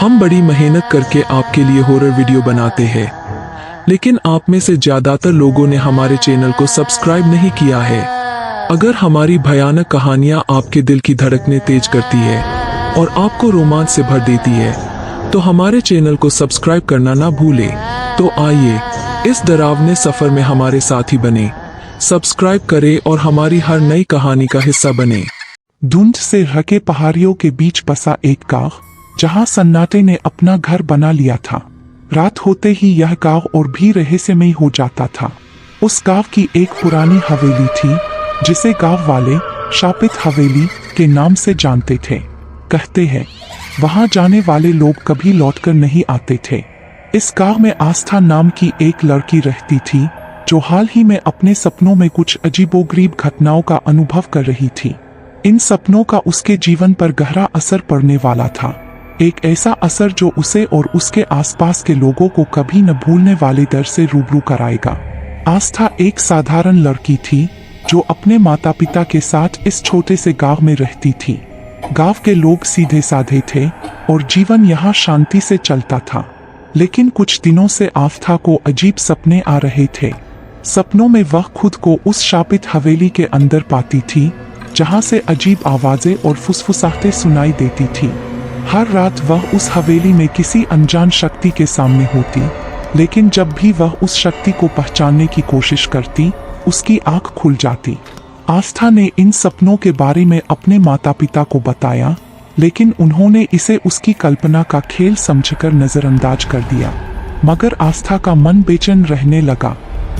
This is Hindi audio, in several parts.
हम बड़ी मेहनत करके आपके लिए हॉरर वीडियो बनाते हैं, लेकिन आप में से ज्यादातर लोगों ने हमारे चैनल को सब्सक्राइब नहीं किया है। अगर हमारी भयानक कहानियां आपके दिल की धड़कनें तेज करती है और आपको रोमांच से भर देती है, तो हमारे चैनल को सब्सक्राइब करना ना भूलें। तो आइए इस डरावने सफर में हमारे साथी बने, सब्सक्राइब करें और हमारी हर नई कहानी का हिस्सा बने। धुंध से ढके पहाड़ियों के बीच बसा एक गांव, जहां सन्नाटे ने अपना घर बना लिया था। रात होते ही यह गांव और भी रहस्यमय हो जाता था। उस गांव की एक पुरानी हवेली थी, जिसे गांव वाले शापित हवेली के नाम से जानते थे। कहते हैं वहां जाने वाले लोग कभी लौटकर नहीं आते थे। इस गांव में आस्था नाम की एक लड़की रहती थी, जो हाल ही में अपने सपनों में कुछ अजीबोगरीब घटनाओं का अनुभव कर रही थी। इन सपनों का उसके जीवन पर गहरा असर पड़ने वाला था, एक ऐसा असर जो उसे और उसके आसपास के लोगों को कभी न भूलने वाले डर से रूबरू कराएगा। आस्था एक साधारण लड़की थी, जो अपने माता पिता के साथ इस छोटे से गांव में रहती थी। गांव के लोग सीधे साधे थे और जीवन यहाँ शांति से चलता था। लेकिन कुछ दिनों से आस्था को अजीब सपने आ रहे थे। सपनों में वह खुद को उस शापित हवेली के अंदर पाती थी, जहां से अजीब आवाजें और फुसफुसाहटें सुनाई देती थी। हर रात वह उस हवेली में किसी अनजान शक्ति के सामने होती, लेकिन जब भी वह उस शक्ति को पहचानने की कोशिश करती, उसकी आंख खुल जाती। आस्था ने इन सपनों के बारे में अपने माता पिता को बताया, लेकिन उन्होंने इसे उसकी कल्पना का खेल समझकर नजरअंदाज कर दिया। मगर आस्था का मन बेचैन रहने लगा।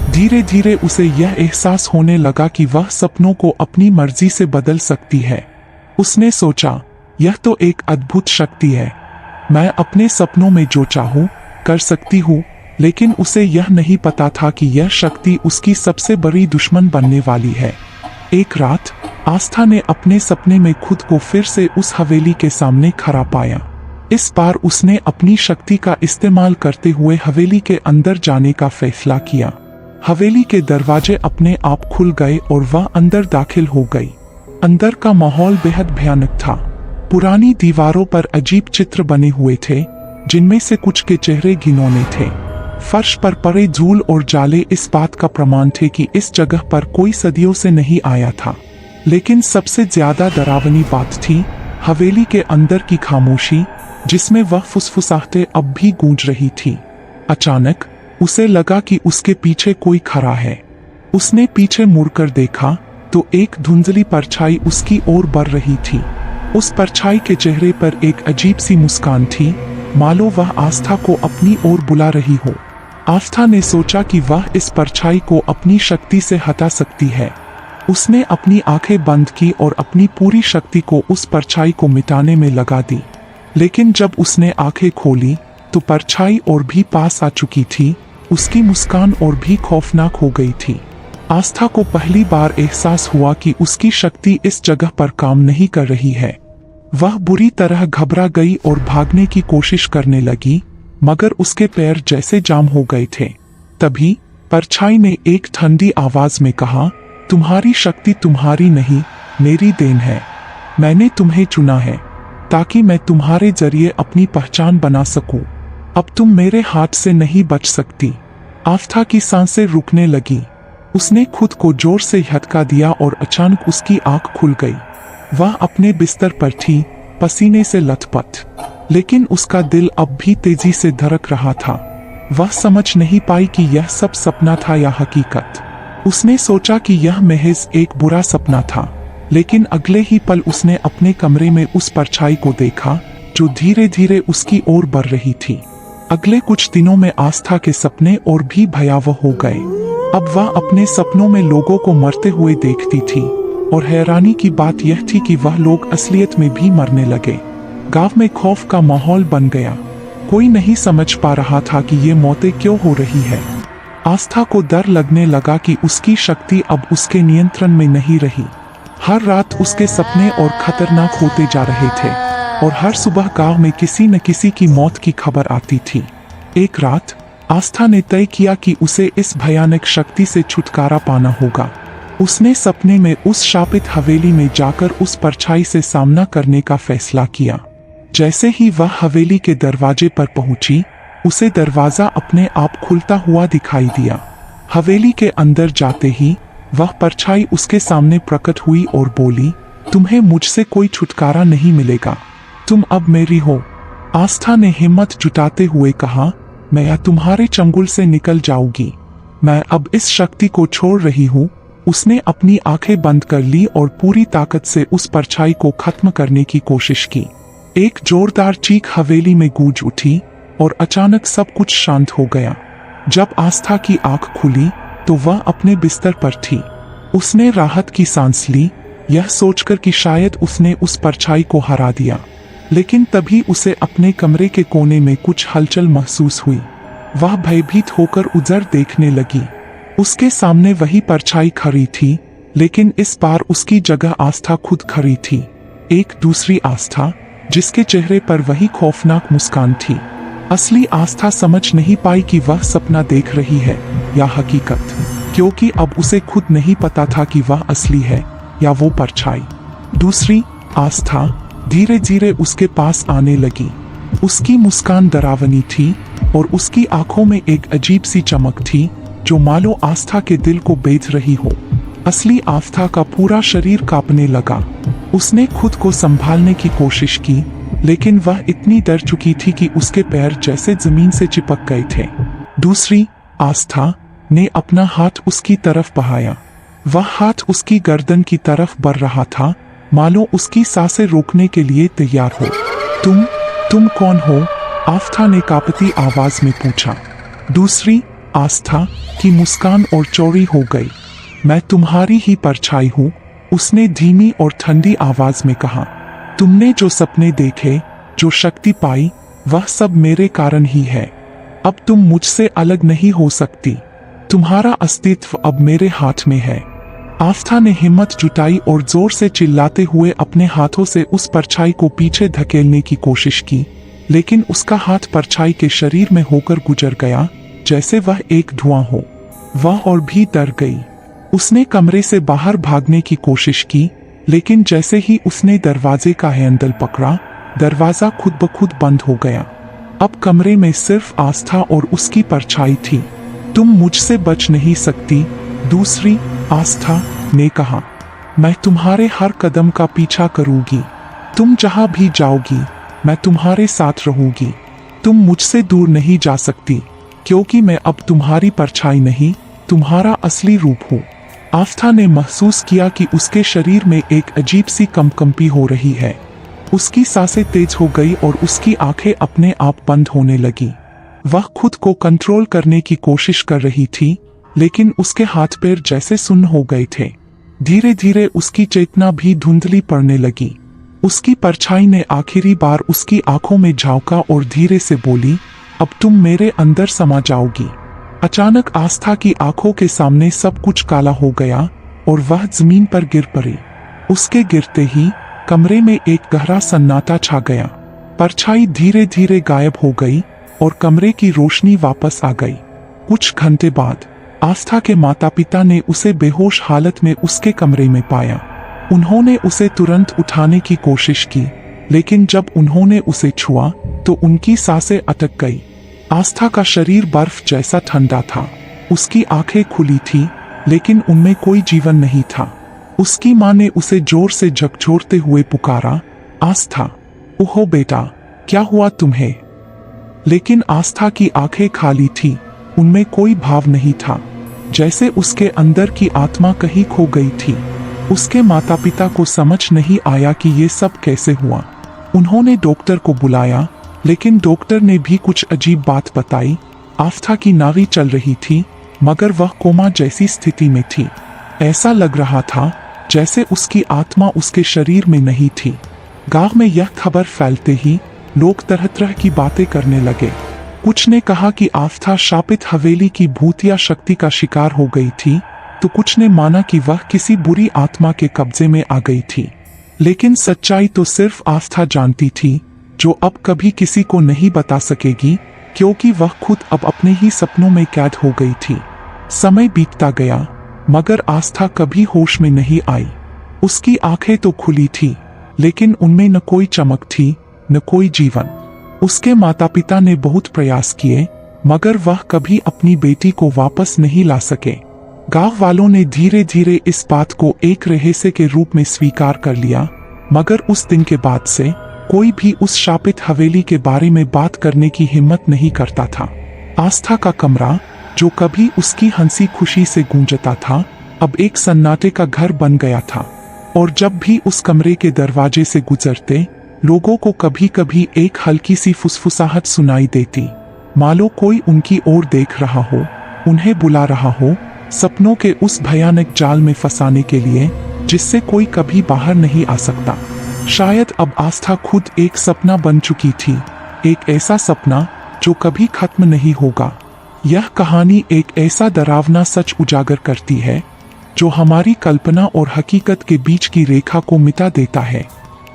धीरे धीरे उसे यह एहसास होने लगा कि वह सपनों को अपनी मर्जी से बदल सकती है। उसने सोचा, यह तो एक अद्भुत शक्ति है, मैं अपने सपनों में जो चाहूं कर सकती हूँ। लेकिन उसे यह नहीं पता था कि यह शक्ति उसकी सबसे बड़ी दुश्मन बनने वाली है। एक रात आस्था ने अपने सपने में खुद को फिर से उस हवेली के सामने खड़ा पाया। इस बार उसने अपनी शक्ति का इस्तेमाल करते हुए हवेली के अंदर जाने का फैसला किया। हवेली के दरवाजे अपने आप खुल गए और वह अंदर दाखिल हो गई। अंदर का माहौल बेहद भयानक था। पुरानी दीवारों पर अजीब चित्र बने हुए थे, जिनमें से कुछ के चेहरे घिनौने थे। फर्श पर पड़े धूल और जाले इस बात का प्रमाण थे कि इस जगह पर कोई सदियों से नहीं आया था। लेकिन सबसे ज्यादा डरावनी बात थी हवेली के अंदर की खामोशी, जिसमें वह फुसफुसाहटें अब भी गूंज रही थी। अचानक उसे लगा कि उसके पीछे कोई खड़ा है। उसने पीछे मुड़कर देखा तो एक धुंधली परछाई उसकी ओर बढ़ रही थी। उस परछाई के चेहरे पर एक अजीब सी मुस्कान थी, मानो वह आस्था को अपनी ओर बुला रही हो। आस्था ने सोचा कि वह इस परछाई को अपनी शक्ति से हटा सकती है। उसने अपनी आंखें बंद की और अपनी पूरी शक्ति को उस परछाई को मिटाने में लगा दी। लेकिन जब उसने आंखें खोली तो परछाई और भी पास आ चुकी थी। उसकी मुस्कान और भी खौफनाक हो गई थी। आस्था को पहली बार एहसास हुआ कि उसकी शक्ति इस जगह पर काम नहीं कर रही है। वह बुरी तरह घबरा गई और भागने की कोशिश करने लगी, मगर उसके पैर जैसे जाम हो गए थे। तभी परछाई ने एक ठंडी आवाज में कहा, तुम्हारी शक्ति तुम्हारी नहीं, मेरी देन है। मैंने तुम्हें चुना है ताकि मैं तुम्हारे जरिए अपनी पहचान बना सकूं। अब तुम मेरे हाथ से नहीं बच सकती। आस्था की सांसें रुकने लगी। उसने खुद को जोर से झटका दिया और अचानक उसकी आंख खुल गई। वह अपने बिस्तर पर थी, पसीने से लथपथ, लेकिन उसका दिल अब भी तेजी से धड़क रहा था। वह समझ नहीं पाई कि यह सब सपना था या हकीकत। उसने सोचा कि यह महज एक बुरा सपना था, लेकिन अगले ही पल उसने अपने कमरे में उस परछाई को देखा, जो धीरे धीरे उसकी ओर बढ़ रही थी। अगले कुछ दिनों में आस्था के सपने और भी भयावह हो गए। अब वह अपने सपनों में लोगों को मरते हुए देखती थी, और हैरानी की बात यह थी कि वह लोग असलियत में भी मरने लगे। गांव में खौफ का माहौल बन गया। कोई नहीं समझ पा रहा था कि ये मौतें क्यों हो रही है। आस्था को डर लगने लगा कि उसकी शक्ति अब उसके नियंत्रण में नहीं रही। हर रात उसके सपने और खतरनाक होते जा रहे थे, और हर सुबह गांव में किसी न किसी की मौत की खबर आती थी। एक रात आस्था ने तय किया कि उसे इस भयानक शक्ति से छुटकारा पाना होगा। उसने सपने में उस शापित हवेली में जाकर उस परछाई से सामना करने का फैसला किया। जैसे ही वह हवेली के दरवाजे पर पहुंची, उसे दरवाजा अपने आप खुलता हुआ दिखाई दिया। हवेली के अंदर जाते ही वह परछाई उसके सामने प्रकट हुई और बोली, तुम्हें मुझसे कोई छुटकारा नहीं मिलेगा, तुम अब मेरी हो। आस्था ने हिम्मत जुटाते हुए कहा, मैं तुम्हारे चंगुल से निकल जाऊंगी, मैं अब इस शक्ति को छोड़ रही हूँ। उसने अपनी आंखें बंद कर ली और पूरी ताकत से उस परछाई को खत्म करने की कोशिश की। एक जोरदार चीख हवेली में गूंज उठी और अचानक सब कुछ शांत हो गया। जब आस्था की आंख खुली तो वह अपने बिस्तर पर थी। उसने राहत की सांस ली, यह सोचकर कि शायद उसने उस परछाई को हरा दिया। लेकिन तभी उसे अपने कमरे के कोने में कुछ हलचल महसूस हुई। वह भयभीत होकर उधर देखने लगी। उसके सामने वही परछाई खड़ी थी, लेकिन इस बार उसकी जगह आस्था खुद खड़ी थी। एक दूसरी आस्था, जिसके चेहरे पर वही खौफनाक मुस्कान थी। असली आस्था समझ नहीं पाई कि वह सपना देख रही है या हकीकत, क्योंकि अब उसे खुद नहीं पता था कि वह असली है या वो परछाई। दूसरी आस्था धीरे धीरे उसके पास आने लगी। उसकी मुस्कान डरावनी थी और उसकी आंखों में एक अजीब सी चमक थी जो मानो आस्था के दिल को बेध रही हो। असली आस्था का पूरा शरीर कांपने लगा। उसने खुद को संभालने की कोशिश की, लेकिन वह इतनी डर चुकी थी कि उसके पैर जैसे जमीन से चिपक गए थे। दूसरी आस्था ने अपना हाथ उसकी तरफ बढ़ाया। वह हाथ उसकी गर्दन की तरफ बढ़ रहा था, मानो उसकी सांसें रोकने के लिए तैयार हो। तुम कौन हो? आस्था ने कांपती आवाज में पूछा। दूसरी आस्था की मुस्कान और चौड़ी हो गई। मैं तुम्हारी ही परछाई हूँ, उसने धीमी और ठंडी आवाज में कहा। तुमने जो सपने देखे, जो शक्ति पाई, वह सब मेरे कारण ही है। अब तुम मुझसे अलग नहीं हो सकती। तुम्हारा अस्तित्व अब मेरे हाथ में है। आस्था ने हिम्मत जुटाई और जोर से चिल्लाते हुए अपने हाथों से उस परछाई को पीछे धकेलने की कोशिश की, लेकिन उसका हाथ परछाई के शरीर में होकर गुजर गया, जैसे वह एक धुआं हो। वह और भी डर गई। उसने कमरे से बाहर भागने की कोशिश की, लेकिन जैसे ही उसने दरवाजे का हैंडल पकड़ा, दरवाजा खुद ब खुद बंद हो गया। अब कमरे में सिर्फ आस्था और उसकी परछाई थी। तुम मुझसे बच नहीं सकती, दूसरी आस्था ने कहा। मैं तुम्हारे हर कदम का पीछा करूंगी। तुम जहां भी जाओगी, मैं तुम्हारे साथ रहूंगी। तुम मुझसे दूर नहीं जा सकती, क्योंकि मैं अब तुम्हारी परछाई नहीं, तुम्हारा असली रूप हूँ। आस्था ने महसूस किया कि उसके शरीर में एक अजीब सी कंपकंपी हो रही है। उसकी सांसें तेज हो गई और उसकी आंखें अपने आप बंद होने लगी। वह खुद को कंट्रोल करने की कोशिश कर रही थी, लेकिन उसके हाथ पैर जैसे सुन्न हो गए थे। धीरे धीरे उसकी चेतना भी धुंधली पड़ने लगी। उसकी परछाई ने आखिरी बार उसकी आंखों में झांका और धीरे से बोली, अब तुम मेरे अंदर समा जाओगी। अचानक आस्था की आंखों के सामने सब कुछ काला हो गया और वह जमीन पर गिर पड़ी। उसके गिरते ही कमरे में एक गहरा सन्नाटा छा गया। परछाई धीरे धीरे गायब हो गई और कमरे की रोशनी वापस आ गई। कुछ घंटे बाद आस्था के माता पिता ने उसे बेहोश हालत में उसके कमरे में पाया। उन्होंने उसे तुरंत उठाने की कोशिश की, लेकिन जब उन्होंने उसे छुआ तो उनकी सांसें अटक गई। आस्था का शरीर बर्फ जैसा ठंडा था। उसकी आंखें खुली थी, लेकिन उनमें कोई जीवन नहीं था। उसकी मां ने उसे जोर से झकझोरते हुए पुकारा, आस्था, ओहो बेटा, क्या हुआ तुम्हें? लेकिन आस्था की आंखें खाली थी, उनमें कोई भाव नहीं था, जैसे उसके अंदर की आत्मा कहीं खो गई थी। उसके माता पिता को समझ नहीं आया कि ये सब कैसे हुआ। उन्होंने डॉक्टर को बुलाया, लेकिन डॉक्टर ने भी कुछ अजीब बात बताई। आस्था की नाड़ी चल रही थी, मगर वह कोमा जैसी स्थिति में थी। ऐसा लग रहा था जैसे उसकी आत्मा उसके शरीर में नहीं थी। गांव में यह खबर फैलते ही लोग तरह तरह की बातें करने लगे। कुछ ने कहा कि आस्था शापित हवेली की भूतिया शक्ति का शिकार हो गई थी, तो कुछ ने माना कि वह किसी बुरी आत्मा के कब्जे में आ गई थी। लेकिन सच्चाई तो सिर्फ आस्था जानती थी, जो अब कभी किसी को नहीं बता सकेगी, क्योंकि वह खुद अब अपने ही सपनों में कैद हो गई थी। समय बीतता गया, मगर आस्था कभी होश में नहीं आई। उसकी आंखें तो खुली थी, लेकिन उनमें न कोई चमक थी, न कोई जीवन। उसके माता पिता ने बहुत प्रयास किए, मगर वह कभी अपनी बेटी को वापस नहीं ला सके। गांव वालों ने धीरे धीरे इस बात को एक रहस्य के रूप में स्वीकार कर लिया, मगर उस दिन के बाद से कोई भी उस शापित हवेली के बारे में बात करने की हिम्मत नहीं करता था। आस्था का कमरा, जो कभी उसकी हंसी खुशी से गूंजता था, अब एक सन्नाटे का घर बन गया था। और जब भी उस कमरे के दरवाजे से गुजरते, लोगों को कभी कभी एक हल्की सी फुसफुसाहट सुनाई देती, मानो कोई उनकी ओर देख रहा हो, उन्हें बुला रहा हो, सपनों के उस भयानक जाल में फंसाने के लिए जिससे कोई कभी बाहर नहीं आ सकता। शायद अब आस्था खुद एक सपना बन चुकी थी, एक ऐसा सपना जो कभी खत्म नहीं होगा। यह कहानी एक ऐसा डरावना सच उजागर करती है जो हमारी कल्पना और हकीकत के बीच की रेखा को मिटा देता है।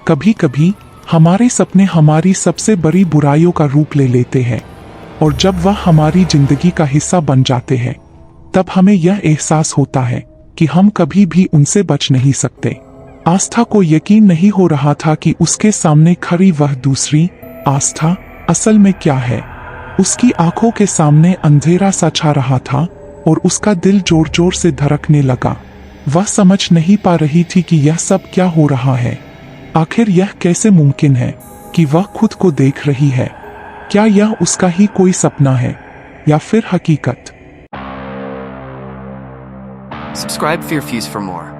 कभी कभी हमारे सपने हमारी सबसे बड़ी बुराइयों का रूप ले लेते हैं, और जब वह हमारी जिंदगी का हिस्सा बन जाते हैं, तब हमें यह एहसास होता है कि हम कभी भी उनसे बच नहीं सकते। आस्था को यकीन नहीं हो रहा था कि उसके सामने खड़ी वह दूसरी आस्था असल में क्या है। उसकी आंखों के सामने अंधेरा सा छा रहा था और उसका दिल जोर जोर से धड़कने लगा। वह समझ नहीं पा रही थी कि यह सब क्या हो रहा है। आखिर यह कैसे मुमकिन है कि वह खुद को देख रही है? क्या यह उसका ही कोई सपना है या फिर हकीकत? Subscribe Fear Fuse for more.